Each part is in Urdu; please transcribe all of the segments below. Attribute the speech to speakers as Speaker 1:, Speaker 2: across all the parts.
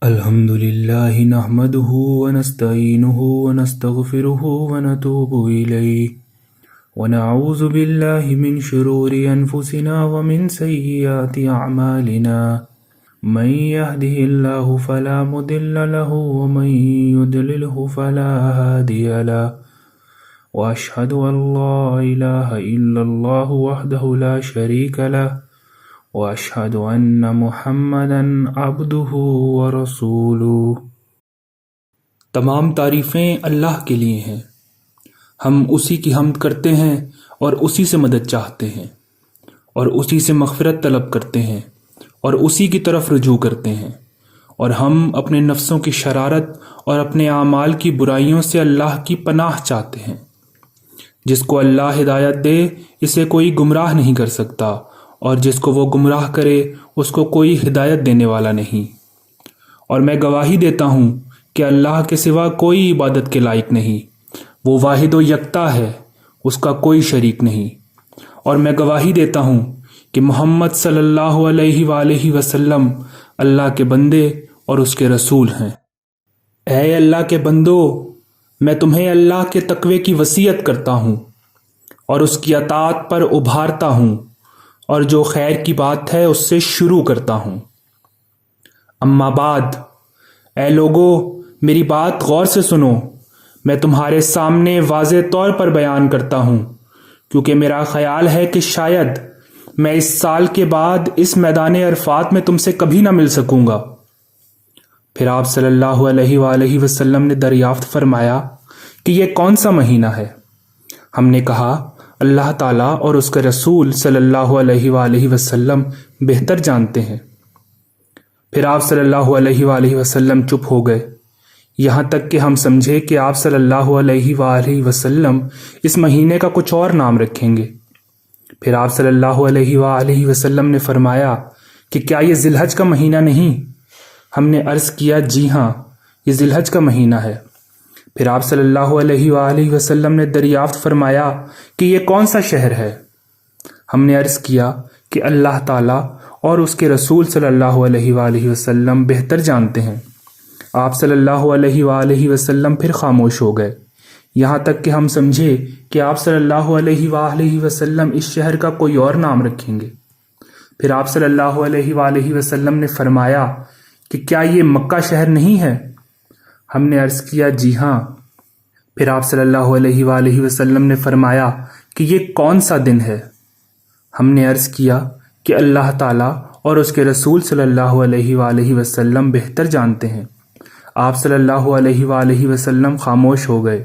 Speaker 1: الحمد لله نحمده ونستعينه ونستغفره ونتوب إليه ونعوذ بالله من شرور أنفسنا ومن سيئات أعمالنا من يهده الله فلا مضل له ومن يضلله فلا هادي له وأشهد أن لا إله إلا الله وحده لا شريك له وَأَشْهَدُ أَنَّ مُحَمَّدًا عَبْدُهُ وَرَسُولُهُ۔ تمام تعریفیں اللہ کے لیے ہیں، ہم اسی کی حمد کرتے ہیں اور اسی سے مدد چاہتے ہیں اور اسی سے مغفرت طلب کرتے ہیں اور اسی کی طرف رجوع کرتے ہیں، اور ہم اپنے نفسوں کی شرارت اور اپنے اعمال کی برائیوں سے اللہ کی پناہ چاہتے ہیں۔ جس کو اللہ ہدایت دے اسے کوئی گمراہ نہیں کر سکتا، اور جس کو وہ گمراہ کرے اس کو کوئی ہدایت دینے والا نہیں۔ اور میں گواہی دیتا ہوں کہ اللہ کے سوا کوئی عبادت کے لائق نہیں، وہ واحد و یکتا ہے، اس کا کوئی شریک نہیں۔ اور میں گواہی دیتا ہوں کہ محمد صلی اللہ علیہ وآلہ وسلم اللہ کے بندے اور اس کے رسول ہیں۔ اے اللہ کے بندو، میں تمہیں اللہ کے تقوی کی وصیت کرتا ہوں اور اس کی اطاعت پر ابھارتا ہوں، اور جو خیر کی بات ہے اس سے شروع کرتا ہوں۔ اما بعد، اے لوگو میری بات غور سے سنو، میں تمہارے سامنے واضح طور پر بیان کرتا ہوں، کیونکہ میرا خیال ہے کہ شاید میں اس سال کے بعد اس میدان عرفات میں تم سے کبھی نہ مل سکوں گا۔ پھر آپ صلی اللہ علیہ وآلہ وسلم نے دریافت فرمایا کہ یہ کون سا مہینہ ہے؟ ہم نے کہا اللہ تعالیٰ اور اس کے رسول صلی اللہ علیہ وآلہ وسلم بہتر جانتے ہیں۔ پھر آپ صلی اللہ علیہ وآلہ وسلم چپ ہو گئے، یہاں تک کہ ہم سمجھے کہ آپ صلی اللہ علیہ وآلہ وسلم اس مہینے کا کچھ اور نام رکھیں گے۔ پھر آپ صلی اللہ علیہ وآلہ وسلم نے فرمایا کہ کیا یہ ذی الحج کا مہینہ نہیں؟ ہم نے عرض کیا جی ہاں، یہ ذی الحج کا مہینہ ہے۔ پھر آپ صلی اللہ علیہ وآلہ وسلم نے دریافت فرمایا کہ یہ کون سا شہر ہے؟ ہم نے عرض کیا کہ اللہ تعالیٰ اور اس کے رسول صلی اللہ علیہ وآلہ وسلم بہتر جانتے ہیں۔ آپ صلی اللہ علیہ وآلہ وسلم پھر خاموش ہو گئے، یہاں تک کہ ہم سمجھے کہ آپ صلی اللہ علیہ وآلہ وسلم اس شہر کا کوئی اور نام رکھیں گے۔ پھر آپ صلی اللہ علیہ وآلہ وسلم نے فرمایا کہ کیا یہ مکہ شہر نہیں ہے؟ ہم نے عرض کیا جی ہاں۔ پھر آپ صلی اللہ علیہ وآلہ وسلم نے فرمایا کہ یہ کون سا دن ہے؟ ہم نے عرض کیا کہ اللہ تعالیٰ اور اس کے رسول صلی اللہ علیہ وآلہ وسلم بہتر جانتے ہیں۔ آپ صلی اللہ علیہ وآلہ وسلم خاموش ہو گئے،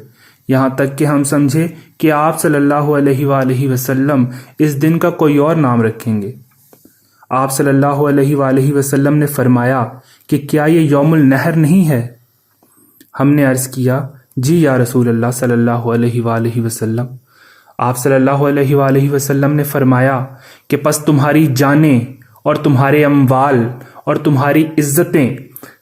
Speaker 1: یہاں تک کہ ہم سمجھے کہ آپ صلی اللہ علیہ وآلہ وسلم اس دن کا کوئی اور نام رکھیں گے۔ آپ صلی اللہ علیہ وآلہ وسلم نے فرمایا کہ کیا یہ یوم النحر نہیں ہے؟ ہم نے عرض کیا جی یا رسول اللہ صلی اللہ علیہ وآلہ وسلم۔ آپ صلی اللہ علیہ وآلہ وسلم نے فرمایا کہ پس تمہاری جانیں اور تمہارے اموال اور تمہاری عزتیں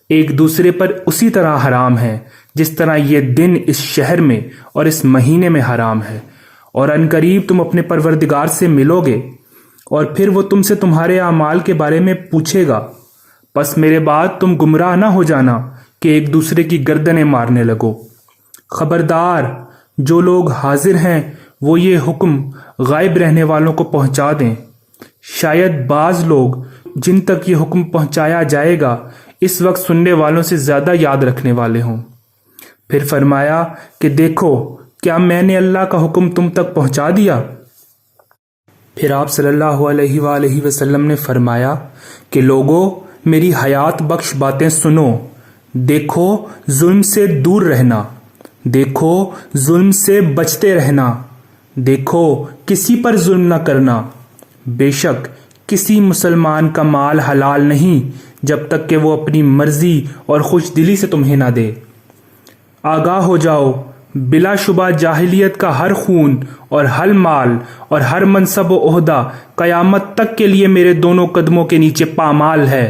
Speaker 1: ایک دوسرے پر اسی طرح حرام ہیں جس طرح یہ دن اس شہر میں اور اس مہینے میں حرام ہے، اور عنقریب تم اپنے پروردگار سے ملو گے اور پھر وہ تم سے تمہارے اعمال کے بارے میں پوچھے گا، پس میرے بعد تم گمراہ نہ ہو جانا کہ ایک دوسرے کی گردنیں مارنے لگو۔ خبردار، جو لوگ حاضر ہیں وہ یہ حکم غائب رہنے والوں کو پہنچا دیں، شاید بعض لوگ جن تک یہ حکم پہنچایا جائے گا اس وقت سننے والوں سے زیادہ یاد رکھنے والے ہوں۔ پھر فرمایا کہ دیکھو کیا میں نے اللہ کا حکم تم تک پہنچا دیا؟ پھر آپ صلی اللہ علیہ وآلہ وسلم نے فرمایا کہ لوگو میری حیات بخش باتیں سنو، دیکھو ظلم سے دور رہنا، دیکھو ظلم سے بچتے رہنا، دیکھو کسی پر ظلم نہ کرنا، بے شک کسی مسلمان کا مال حلال نہیں جب تک کہ وہ اپنی مرضی اور خوش دلی سے تمہیں نہ دے۔ آگاہ ہو جاؤ، بلا شبہ جاہلیت کا ہر خون اور ہر مال اور ہر منصب و عہدہ قیامت تک کے لیے میرے دونوں قدموں کے نیچے پامال ہے،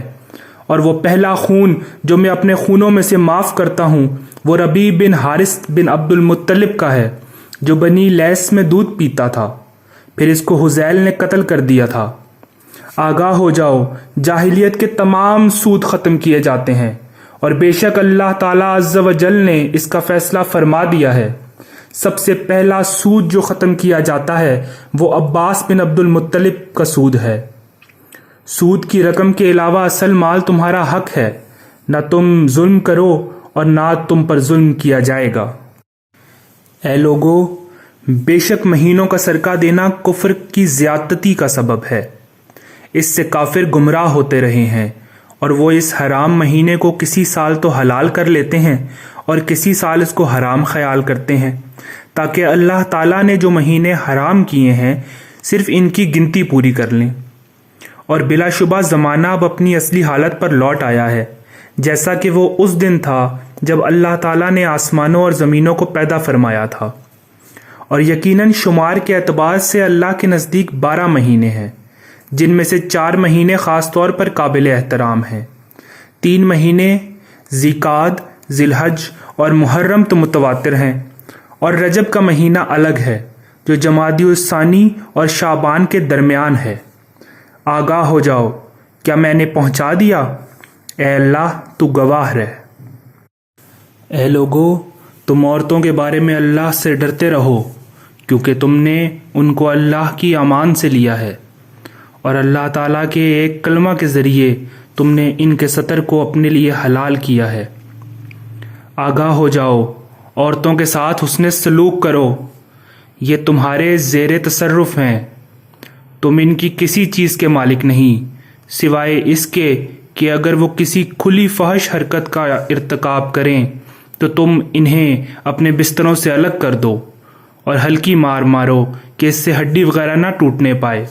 Speaker 1: اور وہ پہلا خون جو میں اپنے خونوں میں سے معاف کرتا ہوں وہ ربیع بن حارث بن عبد المطلب کا ہے، جو بنی لیس میں دودھ پیتا تھا، پھر اس کو حذیل نے قتل کر دیا تھا۔ آگاہ ہو جاؤ، جاہلیت کے تمام سود ختم کیے جاتے ہیں اور بے شک اللہ تعالیٰ عز و جل نے اس کا فیصلہ فرما دیا ہے۔ سب سے پہلا سود جو ختم کیا جاتا ہے وہ عباس بن عبد المطلب کا سود ہے۔ سود کی رقم کے علاوہ اصل مال تمہارا حق ہے، نہ تم ظلم کرو اور نہ تم پر ظلم کیا جائے گا۔ اے لوگو، بے شک مہینوں کا صدقہ دینا کفر کی زیادتی کا سبب ہے۔ اس سے کافر گمراہ ہوتے رہے ہیں، اور وہ اس حرام مہینے کو کسی سال تو حلال کر لیتے ہیں اور کسی سال اس کو حرام خیال کرتے ہیں، تاکہ اللہ تعالیٰ نے جو مہینے حرام کیے ہیں صرف ان کی گنتی پوری کر لیں۔ اور بلا شبہ زمانہ اب اپنی اصلی حالت پر لوٹ آیا ہے، جیسا کہ وہ اس دن تھا جب اللہ تعالیٰ نے آسمانوں اور زمینوں کو پیدا فرمایا تھا۔ اور یقیناً شمار کے اعتبار سے اللہ کے نزدیک 12 مہینے ہیں، جن میں سے 4 مہینے خاص طور پر قابل احترام ہیں۔ 3 مہینے ذی-قعدہ، ذی الحج اور محرم تو متواتر ہیں، اور رجب کا مہینہ الگ ہے جو جمادی الثانی اور شعبان کے درمیان ہے۔ آگاہ ہو جاؤ، کیا میں نے پہنچا دیا؟ اے اللہ تو گواہ رہ۔ اے لوگو، تم عورتوں کے بارے میں اللہ سے ڈرتے رہو، کیونکہ تم نے ان کو اللہ کی امان سے لیا ہے، اور اللہ تعالیٰ کے ایک کلمہ کے ذریعے تم نے ان کے سطر کو اپنے لیے حلال کیا ہے۔ آگاہ ہو جاؤ، عورتوں کے ساتھ حسن سلوک کرو، یہ تمہارے زیر تصرف ہیں، تم ان کی کسی چیز کے مالک نہیں سوائے اس کے کہ اگر وہ کسی کھلی فحش حرکت کا ارتکاب کریں تو تم انہیں اپنے بستروں سے الگ کر دو اور ہلکی مار مارو کہ اس سے ہڈی وغیرہ نہ ٹوٹنے پائے۔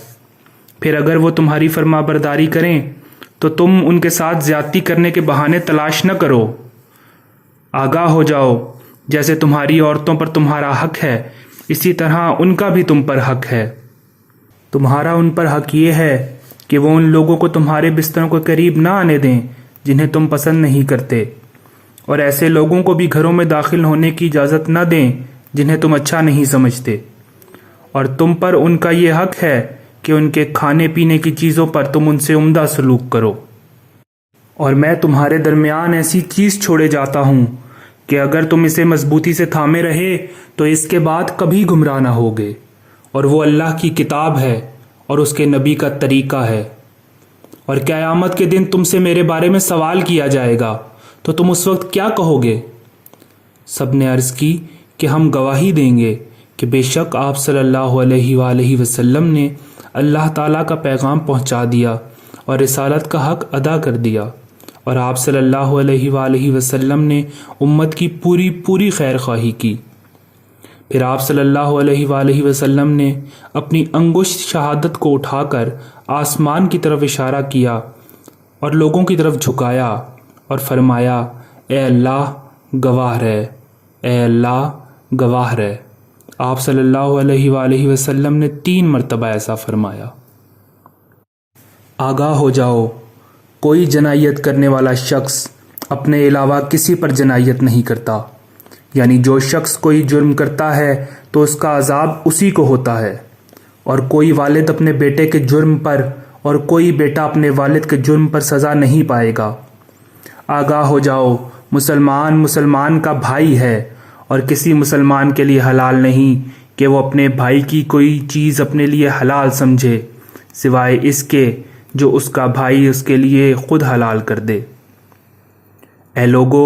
Speaker 1: پھر اگر وہ تمہاری فرما برداری کریں تو تم ان کے ساتھ زیادتی کرنے کے بہانے تلاش نہ کرو۔ آگاہ ہو جاؤ، جیسے تمہاری عورتوں پر تمہارا حق ہے اسی طرح ان کا بھی تم پر حق ہے۔ تمہارا ان پر حق یہ ہے کہ وہ ان لوگوں کو تمہارے بستروں کے قریب نہ آنے دیں جنہیں تم پسند نہیں کرتے، اور ایسے لوگوں کو بھی گھروں میں داخل ہونے کی اجازت نہ دیں جنہیں تم اچھا نہیں سمجھتے، اور تم پر ان کا یہ حق ہے کہ ان کے کھانے پینے کی چیزوں پر تم ان سے عمدہ سلوک کرو۔ اور میں تمہارے درمیان ایسی چیز چھوڑے جاتا ہوں کہ اگر تم اسے مضبوطی سے تھامے رہے تو اس کے بعد کبھی گمراہ نہ ہوگے، اور وہ اللہ کی کتاب ہے اور اس کے نبی کا طریقہ ہے۔ اور قیامت کے دن تم سے میرے بارے میں سوال کیا جائے گا تو تم اس وقت کیا کہو گے؟ سب نے عرض کی کہ ہم گواہی دیں گے کہ بے شک آپ صلی اللہ علیہ وآلہ وسلم نے اللہ تعالیٰ کا پیغام پہنچا دیا اور رسالت کا حق ادا کر دیا، اور آپ صلی اللہ علیہ وآلہ وسلم نے امت کی پوری خیر خواہی کی۔ پھر آپ صلی اللہ علیہ وآلہ وسلم نے اپنی انگشت شہادت کو اٹھا کر آسمان کی طرف اشارہ کیا اور لوگوں کی طرف جھکایا اور فرمایا، اے اللہ گواہ رہ، اے اللہ گواہ رہ۔ آپ صلی اللہ علیہ وآلہ وسلم نے 3 مرتبہ ایسا فرمایا۔ آگاہ ہو جاؤ، کوئی جنایت کرنے والا شخص اپنے علاوہ کسی پر جنایت نہیں کرتا، یعنی جو شخص کوئی جرم کرتا ہے تو اس کا عذاب اسی کو ہوتا ہے، اور کوئی والد اپنے بیٹے کے جرم پر اور کوئی بیٹا اپنے والد کے جرم پر سزا نہیں پائے گا۔ آگاہ ہو جاؤ، مسلمان کا بھائی ہے، اور کسی مسلمان کے لیے حلال نہیں کہ وہ اپنے بھائی کی کوئی چیز اپنے لیے حلال سمجھے سوائے اس کے جو اس کا بھائی اس کے لیے خود حلال کر دے۔ اے لوگو،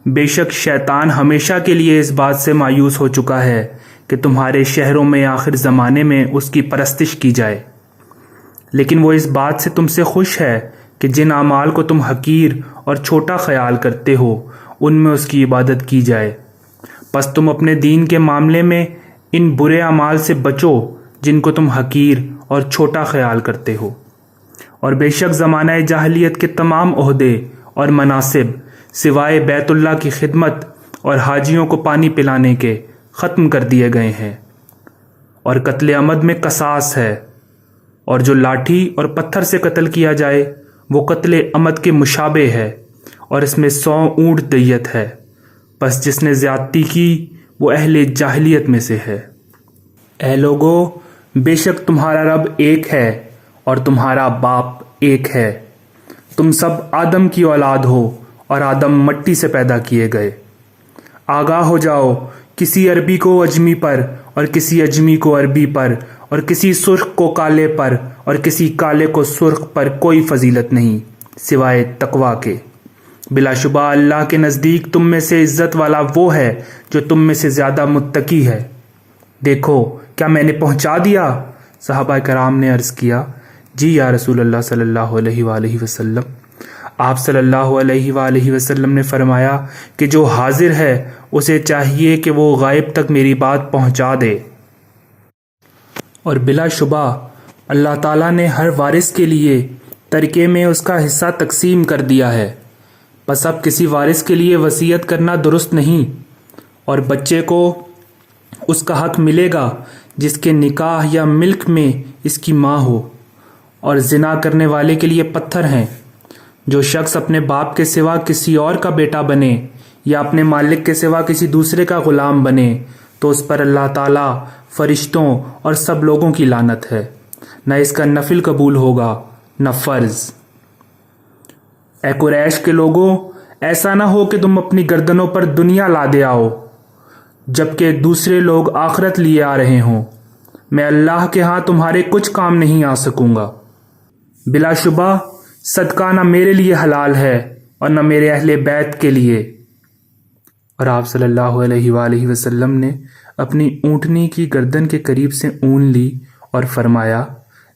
Speaker 1: بے شک شیطان ہمیشہ کے لیے اس بات سے مایوس ہو چکا ہے کہ تمہارے شہروں میں آخر زمانے میں اس کی پرستش کی جائے، لیکن وہ اس بات سے تم سے خوش ہے کہ جن اعمال کو تم حقیر اور چھوٹا خیال کرتے ہو ان میں اس کی عبادت کی جائے۔ پس تم اپنے دین کے معاملے میں ان برے اعمال سے بچو جن کو تم حقیر اور چھوٹا خیال کرتے ہو، اور بے شک زمانہ جاہلیت کے تمام عہدے اور مناصب سوائے بیت اللہ کی خدمت اور حاجیوں کو پانی پلانے کے ختم کر دیے گئے ہیں، اور قتل عمد میں قصاص ہے، اور جو لاٹھی اور پتھر سے قتل کیا جائے وہ قتل عمد کے مشابہ ہے، اور اس میں 100 اونٹ دیت ہے، پس جس نے زیادتی کی وہ اہل جاہلیت میں سے ہے۔ اے لوگو، بے شک تمہارا رب ایک ہے اور تمہارا باپ ایک ہے، تم سب آدم کی اولاد ہو اور آدم مٹی سے پیدا کیے گئے۔ آگاہ ہو جاؤ، کسی عربی کو اجمی پر اور کسی اجمی کو عربی پر اور کسی سرخ کو کالے پر اور کسی کالے کو سرخ پر کوئی فضیلت نہیں سوائے تقویٰ کے۔ بلا شبہ اللہ کے نزدیک تم میں سے عزت والا وہ ہے جو تم میں سے زیادہ متقی ہے۔ دیکھو کیا میں نے پہنچا دیا؟ صحابہ کرام نے عرض کیا، جی یا رسول اللہ صلی اللہ علیہ وآلہ وسلم۔ آپ صلی اللہ علیہ وآلہ وسلم نے فرمایا کہ جو حاضر ہے اسے چاہیے کہ وہ غائب تک میری بات پہنچا دے۔ اور بلا شبہ اللہ تعالیٰ نے ہر وارث کے لیے ترکے میں اس کا حصہ تقسیم کر دیا ہے، بس اب کسی وارث کے لیے وصیت کرنا درست نہیں، اور بچے کو اس کا حق ملے گا جس کے نکاح یا ملک میں اس کی ماں ہو، اور زنا کرنے والے کے لیے پتھر ہیں۔ جو شخص اپنے باپ کے سوا کسی اور کا بیٹا بنے یا اپنے مالک کے سوا کسی دوسرے کا غلام بنے تو اس پر اللہ تعالیٰ، فرشتوں اور سب لوگوں کی لعنت ہے، نہ اس کا نفل قبول ہوگا نہ فرض۔ اے قریش کے لوگوں، ایسا نہ ہو کہ تم اپنی گردنوں پر دنیا لادے آؤ جبکہ دوسرے لوگ آخرت لیے آ رہے ہوں۔ میں اللہ کے ہاں تمہارے کچھ کام نہیں آ سکوں گا۔ بلا شبہ صدقہ نہ میرے لیے حلال ہے اور نہ میرے اہل بیت کے لیے۔ اور آپ صلی اللہ علیہ وآلہ وسلم نے اپنی اونٹنی کی گردن کے قریب سے اون لی اور فرمایا،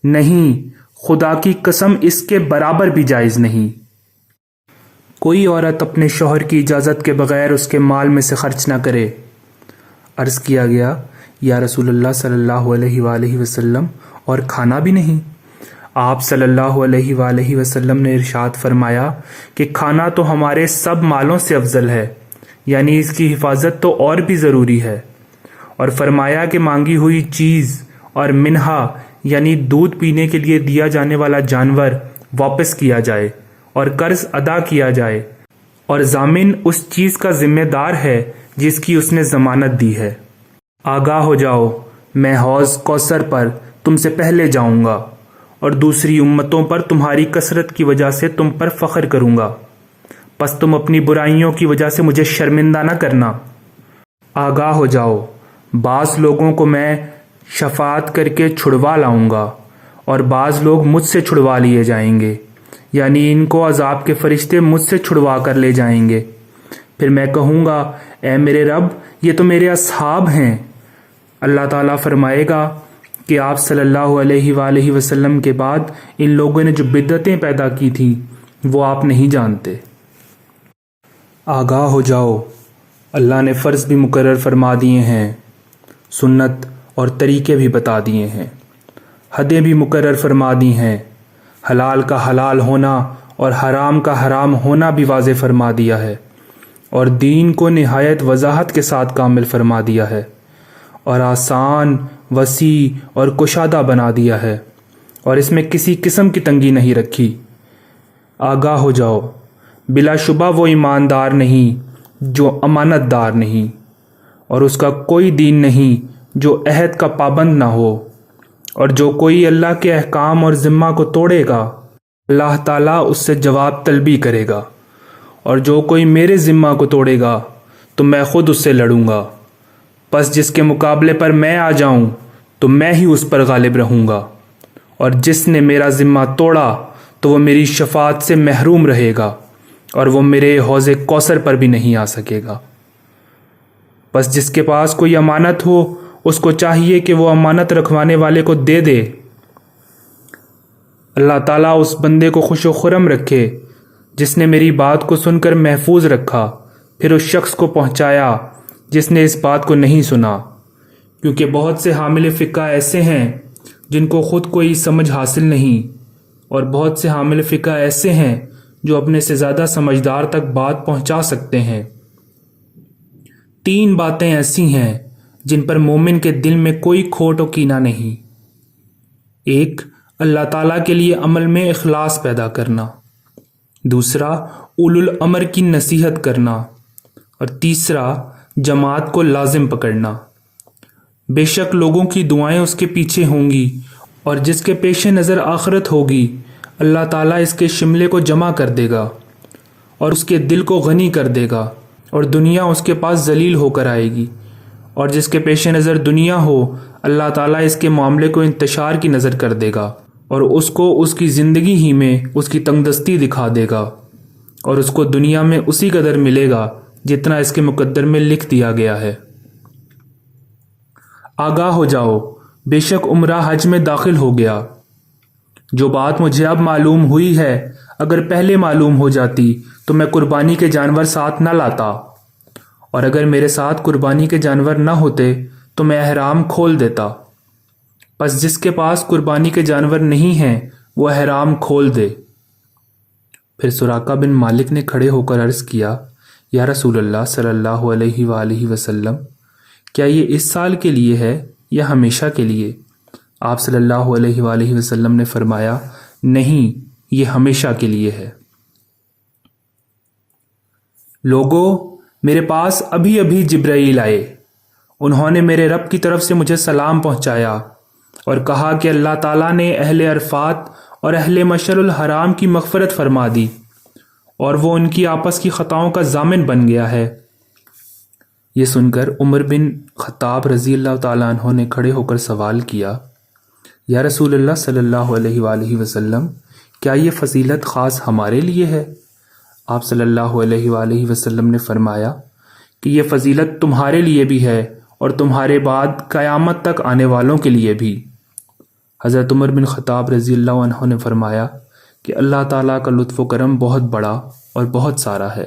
Speaker 1: نہیں، خدا کی قسم اس کے برابر بھی جائز نہیں۔ کوئی عورت اپنے شوہر کی اجازت کے بغیر اس کے مال میں سے خرچ نہ کرے۔ عرض کیا گیا، یا رسول اللہ صلی اللہ علیہ وآلہ وسلم، اور کھانا بھی نہیں؟ آپ صلی اللہ علیہ وآلہ وسلم نے ارشاد فرمایا کہ کھانا تو ہمارے سب مالوں سے افضل ہے، یعنی اس کی حفاظت تو اور بھی ضروری ہے، اور فرمایا کہ مانگی ہوئی چیز اور منہا یعنی دودھ پینے کے لیے دیا جانے والا جانور واپس کیا جائے اور قرض ادا کیا جائے، اور ضامن اس چیز کا ذمہ دار ہے جس کی اس نے ضمانت دی ہے۔ آگاہ ہو جاؤ، میں حوض کوثر پر تم سے پہلے جاؤں گا اور دوسری امتوں پر تمہاری کثرت کی وجہ سے تم پر فخر کروں گا، پس تم اپنی برائیوں کی وجہ سے مجھے شرمندہ نہ کرنا۔ آگاہ ہو جاؤ، بعض لوگوں کو میں شفاعت کر کے چھڑوا لاؤں گا اور بعض لوگ مجھ سے چھڑوا لیے جائیں گے، یعنی ان کو عذاب کے فرشتے مجھ سے چھڑوا کر لے جائیں گے۔ پھر میں کہوں گا، اے میرے رب، یہ تو میرے اصحاب ہیں۔ اللہ تعالیٰ فرمائے گا کہ آپ صلی اللہ علیہ وآلہ وسلم کے بعد ان لوگوں نے جو بدعتیں پیدا کی تھیں وہ آپ نہیں جانتے۔ آگاہ ہو جاؤ، اللہ نے فرض بھی مقرر فرما دیے ہیں، سنت اور طریقے بھی بتا دیے ہیں، حدیں بھی مقرر فرما دی ہیں، حلال کا حلال ہونا اور حرام کا حرام ہونا بھی واضح فرما دیا ہے، اور دین کو نہایت وضاحت کے ساتھ کامل فرما دیا ہے، اور آسان، وسیع اور کشادہ بنا دیا ہے، اور اس میں کسی قسم کی تنگی نہیں رکھی۔ آگاہ ہو جاؤ، بلا شبہ وہ ایماندار نہیں جو امانت دار نہیں، اور اس کا کوئی دین نہیں جو عہد کا پابند نہ ہو، اور جو کوئی اللہ کے احکام اور ذمہ کو توڑے گا اللہ تعالیٰ اس سے جواب طلبی کرے گا، اور جو کوئی میرے ذمہ کو توڑے گا تو میں خود اس سے لڑوں گا، پس جس کے مقابلے پر میں آ جاؤں تو میں ہی اس پر غالب رہوں گا، اور جس نے میرا ذمہ توڑا تو وہ میری شفاعت سے محروم رہے گا اور وہ میرے حوض کوثر پر بھی نہیں آ سکے گا۔ بس جس کے پاس کوئی امانت ہو اس کو چاہیے کہ وہ امانت رکھوانے والے کو دے دے۔ اللہ تعالیٰ اس بندے کو خوش و خرم رکھے جس نے میری بات کو سن کر محفوظ رکھا، پھر اس شخص کو پہنچایا جس نے اس بات کو نہیں سنا، کیونکہ بہت سے حامل فقہ ایسے ہیں جن کو خود کوئی سمجھ حاصل نہیں، اور بہت سے حامل فقہ ایسے ہیں جو اپنے سے زیادہ سمجھدار تک بات پہنچا سکتے ہیں۔ 3 باتیں ایسی ہیں جن پر مومن کے دل میں کوئی کھوٹ و کینہ نہیں۔ 1، اللہ تعالیٰ کے لیے عمل میں اخلاص پیدا کرنا، 2، اولو الامر کی نصیحت کرنا، اور 3، جماعت کو لازم پکڑنا۔ بے شک لوگوں کی دعائیں اس کے پیچھے ہوں گی، اور جس کے پیش نظر آخرت ہوگی اللہ تعالیٰ اس کے شملے کو جمع کر دے گا، اور اس کے دل کو غنی کر دے گا، اور دنیا اس کے پاس ذلیل ہو کر آئے گی، اور جس کے پیش نظر دنیا ہو اللہ تعالیٰ اس کے معاملے کو انتشار کی نظر کر دے گا، اور اس کو اس کی زندگی ہی میں اس کی تنگدستی دکھا دے گا، اور اس کو دنیا میں اسی قدر ملے گا جتنا اس کے مقدر میں لکھ دیا گیا ہے۔ آگاہ ہو جاؤ، بے شک عمرہ حج میں داخل ہو گیا۔ جو بات مجھے اب معلوم ہوئی ہے، اگر پہلے معلوم ہو جاتی تو میں قربانی کے جانور ساتھ نہ لاتا، اور اگر میرے ساتھ قربانی کے جانور نہ ہوتے تو میں احرام کھول دیتا۔ پس جس کے پاس قربانی کے جانور نہیں ہیں وہ احرام کھول دے۔ پھر سراقہ بن مالک نے کھڑے ہو کر عرض کیا، یا رسول اللہ صلی اللہ علیہ وآلہ وسلم، کیا یہ اس سال کے لیے ہے یا ہمیشہ کے لیے؟ آپ صلی اللہ علیہ وآلہ وسلم نے فرمایا، نہیں، یہ ہمیشہ کے لیے ہے۔ لوگو، میرے پاس ابھی ابھی جبرائیل آئے، انہوں نے میرے رب کی طرف سے مجھے سلام پہنچایا اور کہا کہ اللہ تعالیٰ نے اہل عرفات اور اہل مشعر الحرام کی مغفرت فرما دی، اور وہ ان کی آپس کی خطاؤں کا ضامن بن گیا ہے۔ یہ سن کر عمر بن خطاب رضی اللہ تعالیٰ عنہ نے کھڑے ہو کر سوال کیا، یا رسول اللہ صلی اللہ علیہ وآلہ وسلم، کیا یہ فضیلت خاص ہمارے لیے ہے؟ آپ صلی اللہ علیہ وآلہ وسلم نے فرمایا کہ یہ فضیلت تمہارے لیے بھی ہے اور تمہارے بعد قیامت تک آنے والوں کے لیے بھی۔ حضرت عمر بن خطاب رضی اللہ عنہ نے فرمایا کہ اللہ تعالیٰ کا لطف و کرم بہت بڑا اور بہت سارا ہے۔